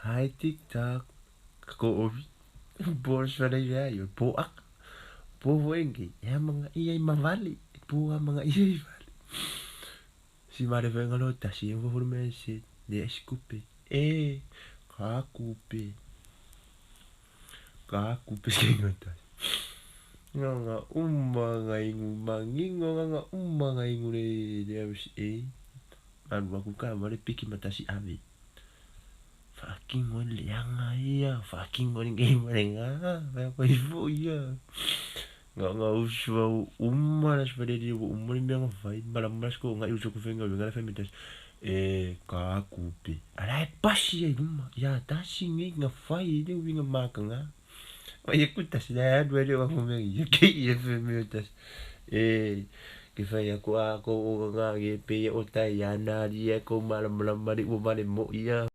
Hai TikTok. Ko ovi. Bos pada ya yo poak. Po wengi. Ya mga iya mavali. Po mga iya vali. Si mare venga nota si eu vou message. De escupe. Kakupe. Kakupe si nota. Nga nga ingu mangingo nga nga ingu le Deus anu aku ka mare piki mata si ave. Fucking on lianga iya, fucking on game nga, apa ibu iya. Nga uswa umaras pada dia umur ni nga fai, malam malas ko nga uswa ko fenga nga fa mitas. Kakupe. Alai pasi ya duma. Ya tasi nga fai dia winga maka nga. Oye, kutas ya dua dia aku mengi. Ya ke ya fa mitas. Que fai ako nga ge pe o tai ana dia ko malam malam mari mo mari mo iya.